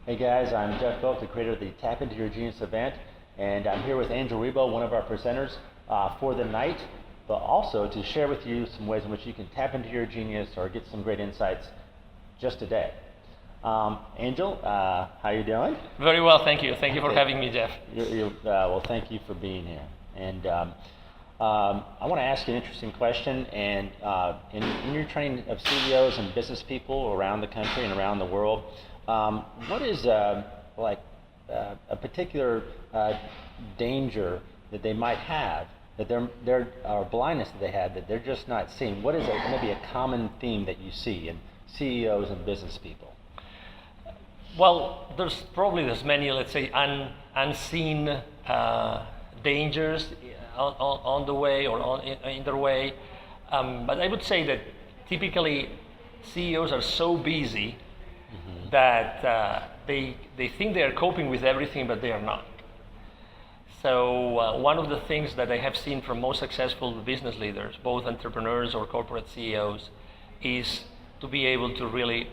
Hey guys, I'm Jeff Phillips, the creator of the Tap Into Your Genius event, and I'm here with Angel Rebo, one of our presenters for the night, but also to share with you some ways in which you can tap into your genius or get some great insights just today. Angel, how you doing? Very well, thank you. Thank you for having me, Jeff. Well, thank you for being here. And I want to ask you an interesting question. And in your training of CEOs and business people around the country and around the world, what is a particular danger that they might have, that they're or blindness that they have that they're just not seeing? What is maybe a common theme that you see in CEOs and business people? Well, there's many, let's say, unseen dangers on the way or in their way. But I would say that typically CEOs are so busy that they think they are coping with everything, but they are not. So one of the things that I have seen from most successful business leaders, both entrepreneurs or corporate CEOs, is to be able to really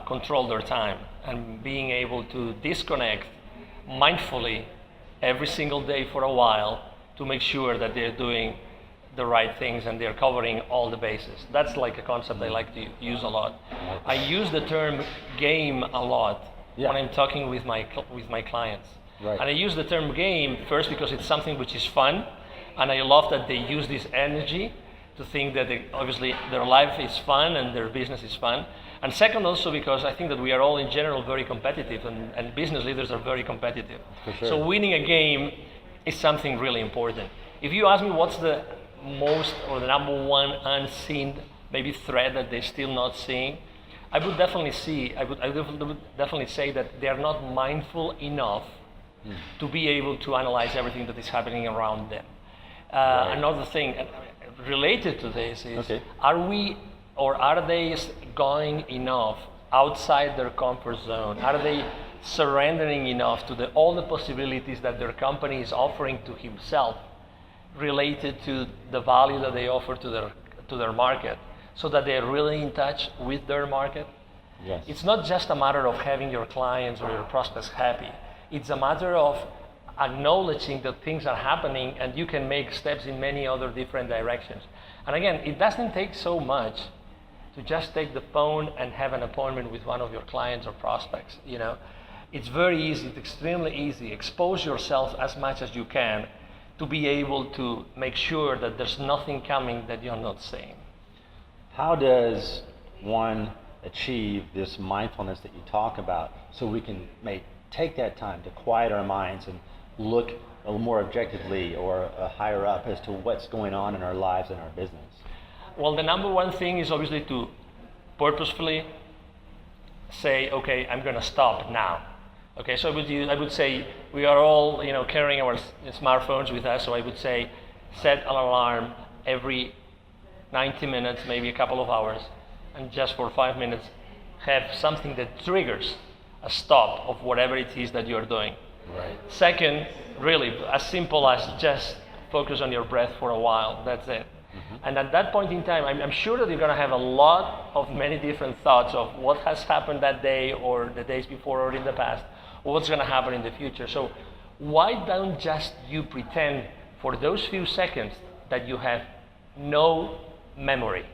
control their time and being able to disconnect mindfully every single day for a while to make sure that they're doing the right things and they're covering all the bases. That's like a concept I like to use a lot. I use the term game a lot when I'm talking with my clients. Right. And I use the term game first because it's something which is fun, and I love that they use this energy to think that obviously their life is fun and their business is fun. And second, also because I think that we are all in general very competitive, and business leaders are very competitive. For sure. So winning a game is something really important. If you ask me what's the most or the number one unseen maybe threat that they're still not seeing, I would definitely say that they are not mindful enough to be able to analyze everything that is happening around them. Right. Another thing related to this is, okay, are they going enough outside their comfort zone? Are they surrendering enough to all the possibilities that their company is offering to himself related to the value that they offer to their market, so that they're really in touch with their market? Yes. It's not just a matter of having your clients or your prospects happy. It's a matter of acknowledging that things are happening and you can make steps in many other different directions. And again, it doesn't take so much to just take the phone and have an appointment with one of your clients or prospects. It's very easy, it's extremely easy. Expose yourself as much as you can to be able to make sure that there's nothing coming that you're not seeing. How does one achieve this mindfulness that you talk about so we can take that time to quiet our minds and look a little more objectively or higher up as to what's going on in our lives and our business? Well, the number one thing is obviously to purposefully say, okay, I'm going to stop now. Okay, so I would say we are all carrying our smartphones with us, so I would say set an alarm every 90 minutes, maybe a couple of hours, and just for 5 minutes have something that triggers a stop of whatever it is that you're doing. Right. Second, really as simple as just focus on your breath for a while. That's it. And at that point in time, I'm sure that you're going to have a lot of many different thoughts of what has happened that day or the days before or in the past, or what's going to happen in the future. So why don't just you pretend for those few seconds that you have no memory?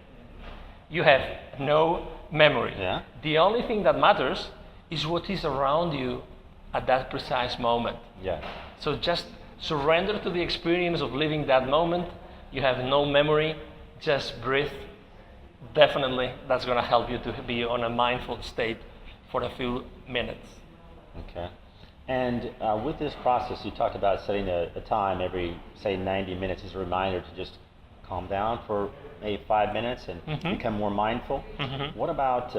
You have no memory. Yeah. The only thing that matters is what is around you at that precise moment. Yeah. So just surrender to the experience of living that moment. You have no memory, just breathe. Definitely, that's going to help you to be on a mindful state for a few minutes. Okay. And with this process, you talked about setting a time every, say, 90 minutes as a reminder to just calm down for maybe 5 minutes and become more mindful. What about,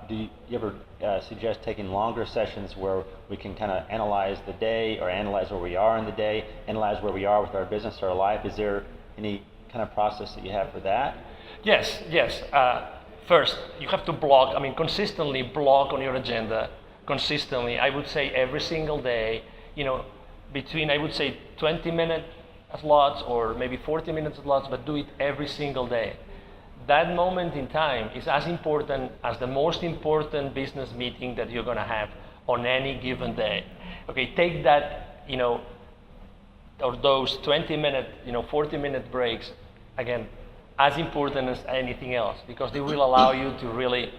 do you ever suggest taking longer sessions where we can kind of analyze the day or analyze where we are in the day, analyze where we are with our business or our life? Is there any kind of process that you have for that? Yes. First, you have to consistently block on your agenda, consistently. I would say every single day, between, I would say 20-minute slots or maybe 40-minute slots, but do it every single day. that moment in time is as important as the most important business meeting that you're going to have on any given day. Okay, take that, or those 20-minute, 40-minute breaks, again, as important as anything else, because they will allow you to really,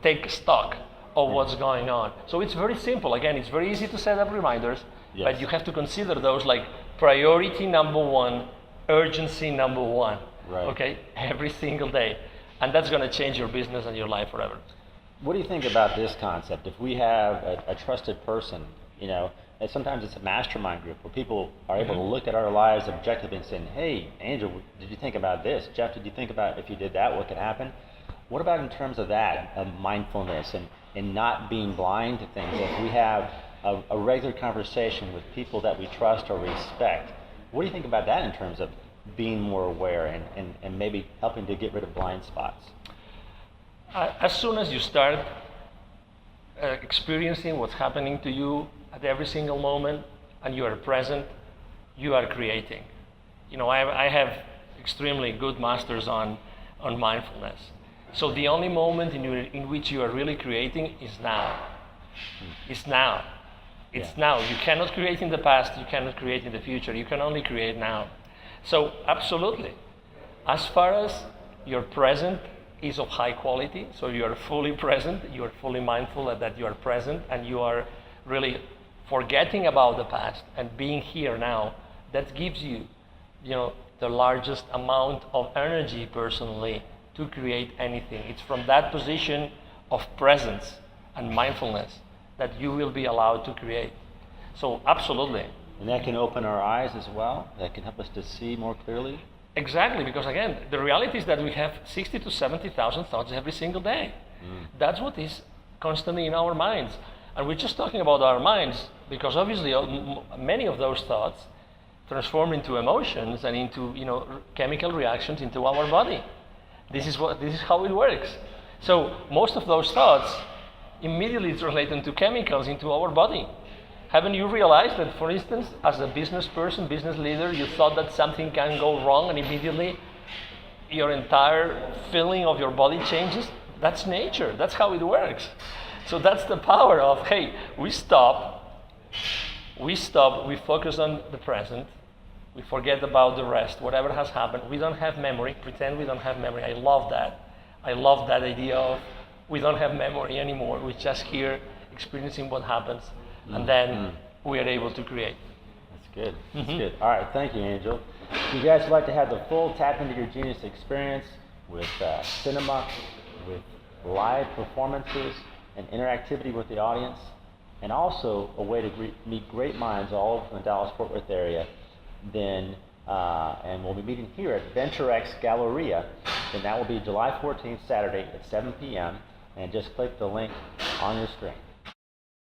take stock of what's going on. So it's very simple. Again, it's very easy to set up reminders, but you have to consider those like priority number one, urgency number one. Right. Okay, every single day, and that's going to change your business and your life forever. What do you think about this concept? If we have a trusted person, and sometimes it's a mastermind group where people are able to look at our lives objectively and say, hey, Angel, did you think about this? Jeff, did you think about if you did that, what could happen? What about in terms of that, of mindfulness and not being blind to things? If we have a regular conversation with people that we trust or respect, what do you think about that in terms of being more aware and maybe helping to get rid of blind spots? As soon as you start experiencing what's happening to you at every single moment and you are present, you are creating. I have extremely good masters on mindfulness. So the only moment in which you are really creating is now. It's now. It's now. You cannot create in the past, you cannot create in the future, you can only create now. So absolutely, as far as your present is of high quality, so you are fully present, you are fully mindful that you are present, and you are really forgetting about the past and being here now, that gives you, the largest amount of energy personally to create anything. It's from that position of presence and mindfulness that you will be allowed to create. So absolutely. And that can open our eyes as well. That can help us to see more clearly. Exactly, because again, the reality is that we have 60 to 70,000 thoughts every single day. That's what is constantly in our minds. And we're just talking about our minds because obviously many of those thoughts transform into emotions and into chemical reactions into our body. This is how it works. So most of those thoughts immediately translate into chemicals into our body. Haven't you realized that, for instance, as a business person, business leader, you thought that something can go wrong and immediately your entire feeling of your body changes? That's nature. That's how it works. So that's the power of, hey, we stop, we focus on the present, we forget about the rest, whatever has happened. We don't have memory. Pretend we don't have memory. I love that. I love that idea of we don't have memory anymore. We're just here experiencing what happens. And then we are able to create. That's good. That's good. All right, thank you, Angel. If you guys would like to have the full Tap Into Your Genius experience with cinema, with live performances and interactivity with the audience, and also a way to meet great minds all over the Dallas-Fort Worth area, then, and we'll be meeting here at VentureX Galleria, then that will be July 14th, Saturday at 7 p.m., and just click the link on your screen.